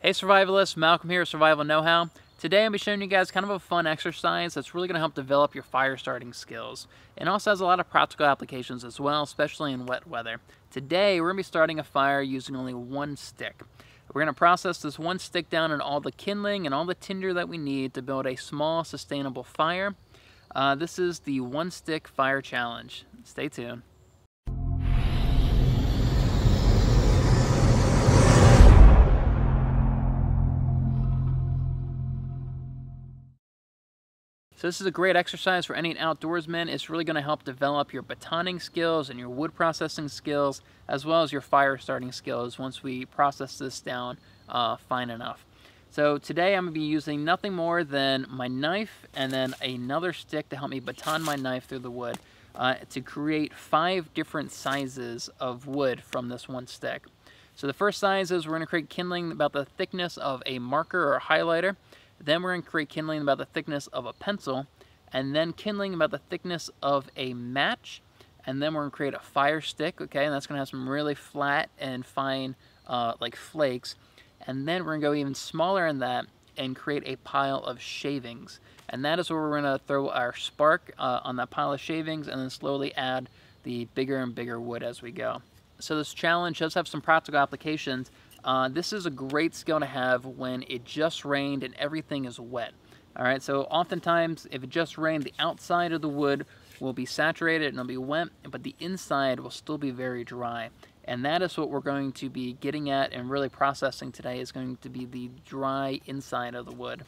Hey survivalists, Malcolm here with Survival Know-How. Today I'll be showing you guys kind of a fun exercise that's really going to help develop your fire starting skills. It also has a lot of practical applications as well, especially in wet weather. Today we're going to be starting a fire using only one stick. We're going to process this one stick down in all the kindling and all the tinder that we need to build a small sustainable fire. This is the one stick fire challenge. Stay tuned. So this is a great exercise for any outdoorsman. It's really going to help develop your batoning skills and your wood processing skills, as well as your fire starting skills once we process this down fine enough. So today I'm going to be using nothing more than my knife and then another stick to help me baton my knife through the wood to create 5 different sizes of wood from this one stick. So the first size is we're going to create kindling about the thickness of a marker or a highlighter. Then we're going to create kindling about the thickness of a pencil, and then kindling about the thickness of a match, and then we're going to create a fire stick, okay, and that's going to have some really flat and fine like flakes, and then we're going to go even smaller than that and create a pile of shavings, and that is where we're going to throw our spark on that pile of shavings and then slowly add the bigger and bigger wood as we go. So this challenge does have some practical applications. This is a great skill to have when it just rained and everything is wet. Alright, so oftentimes if it just rained, the outside of the wood will be saturated and it'll be wet, but the inside will still be very dry. And that is what we're going to be getting at and really processing today, is going to be the dry inside of the wood.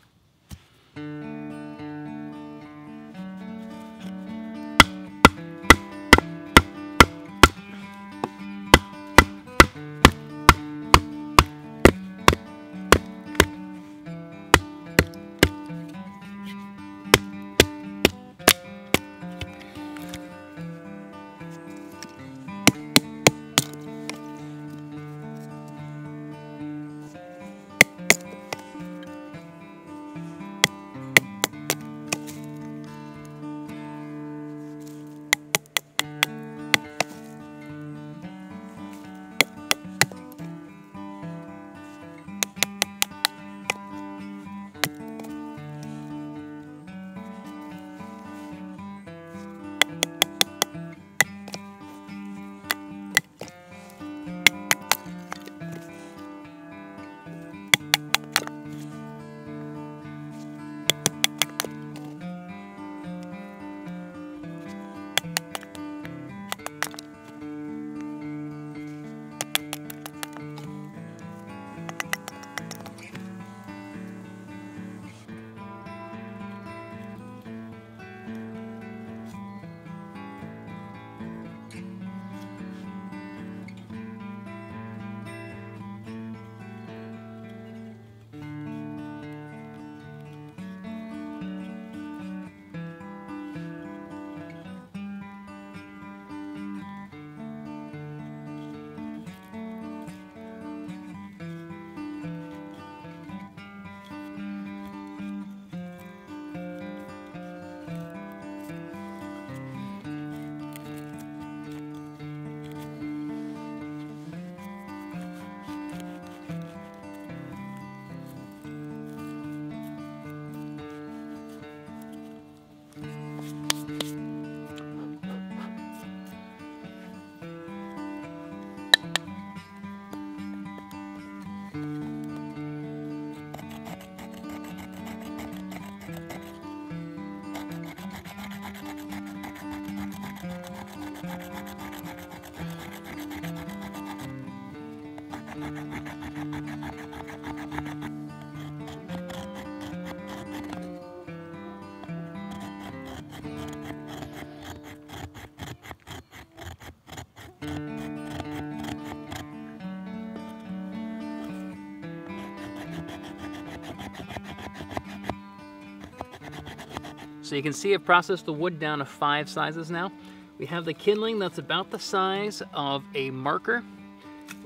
So you can see I've processed the wood down to 5 sizes now. We have the kindling that's about the size of a marker.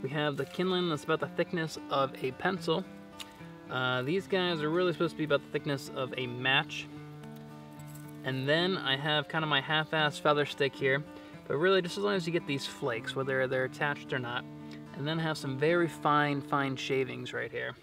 We have the kindling that's about the thickness of a pencil. These guys are really supposed to be about the thickness of a match. And then I have kind of my half-ass feather stick here, but really just as long as you get these flakes, whether they're attached or not. And then have some very fine shavings right here.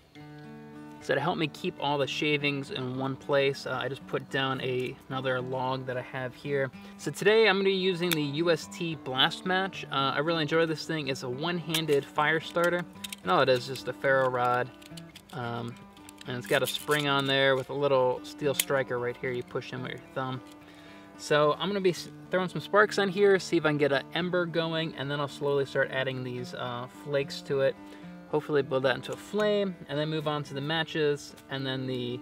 So to help me keep all the shavings in one place, I just put down another log that I have here. So today I'm going to be using the UST BlastMatch. I really enjoy this thing. It's a one-handed fire starter. And all it is just a ferro rod. And it's got a spring on there with a little steel striker right here. You push in with your thumb. So I'm going to be throwing some sparks on here, see if I can get an ember going, and then I'll slowly start adding these flakes to it. Hopefully build that into a flame, and then move on to the matches, and then the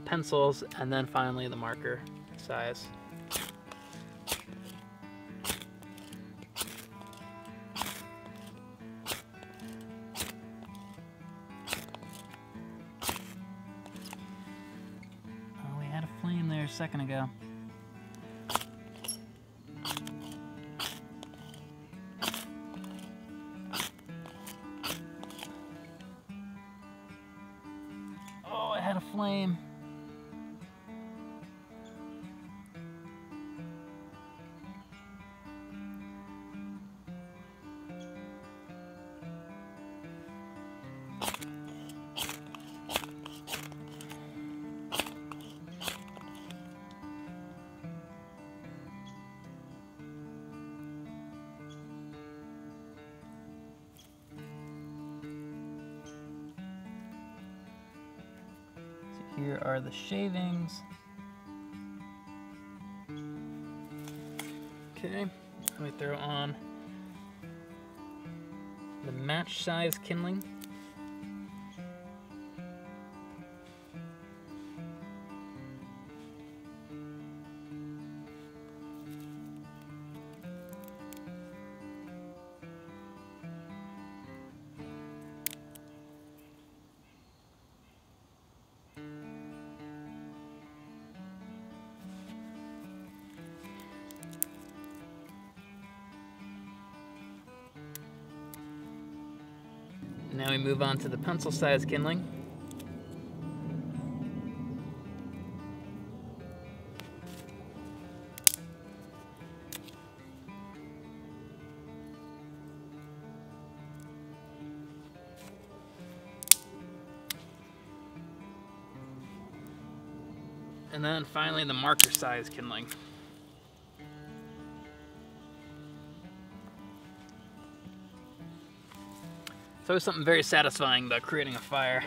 pencils, and then finally the marker size. Oh, we had a flame there a second ago. Had a flame. Here are the shavings. Okay, let me throw on the match size kindling. Now we move on to the pencil size kindling. And then finally the marker size kindling. It's always something very satisfying about creating a fire.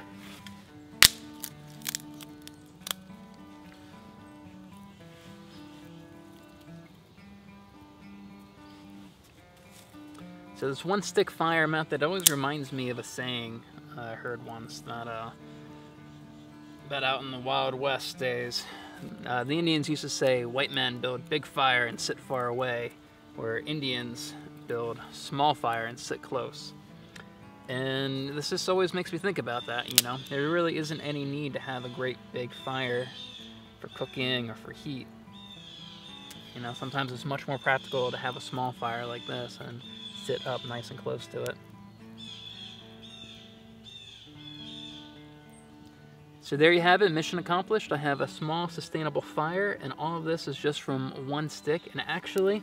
So this one stick fire method always reminds me of a saying I heard once that out in the Wild West days. The Indians used to say, white men build big fire and sit far away, where Indians build small fire and sit close. And this just always makes me think about that, you know. There really isn't any need to have a great big fire for cooking or for heat. You know, sometimes it's much more practical to have a small fire like this and sit up nice and close to it. So there you have it, mission accomplished. I have a small sustainable fire, and all of this is just from one stick. And actually,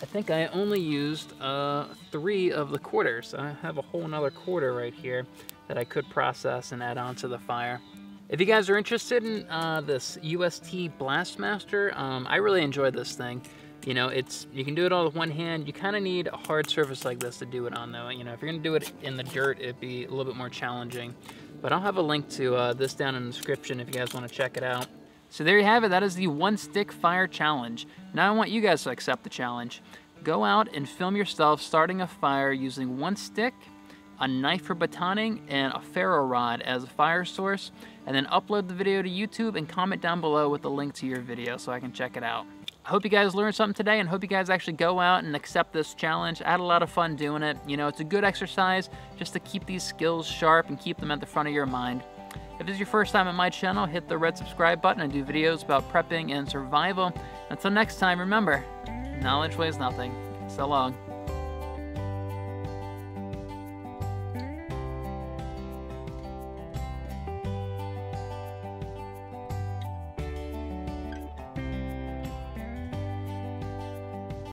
I think I only used 3 of the quarters. I have a whole nother quarter right here that I could process and add on to the fire. If you guys are interested in this UST BlastMaster, I really enjoyed this thing. You know, you can do it all with one hand. You kind of need a hard surface like this to do it on, though. You know, if you're going to do it in the dirt, it'd be a little bit more challenging. But I'll have a link to this down in the description if you guys want to check it out. So there you have it. That is the one stick fire challenge. Now I want you guys to accept the challenge. Go out and film yourself starting a fire using one stick, a knife for batoning, and a ferro rod as a fire source, and then upload the video to YouTube and comment down below with a link to your video so I can check it out. I hope you guys learned something today, and hope you guys actually go out and accept this challenge. I had a lot of fun doing it. You know, it's a good exercise just to keep these skills sharp and keep them at the front of your mind. If this is your first time at my channel, hit the red subscribe button. I do videos about prepping and survival. Until next time, remember, knowledge weighs nothing. So long.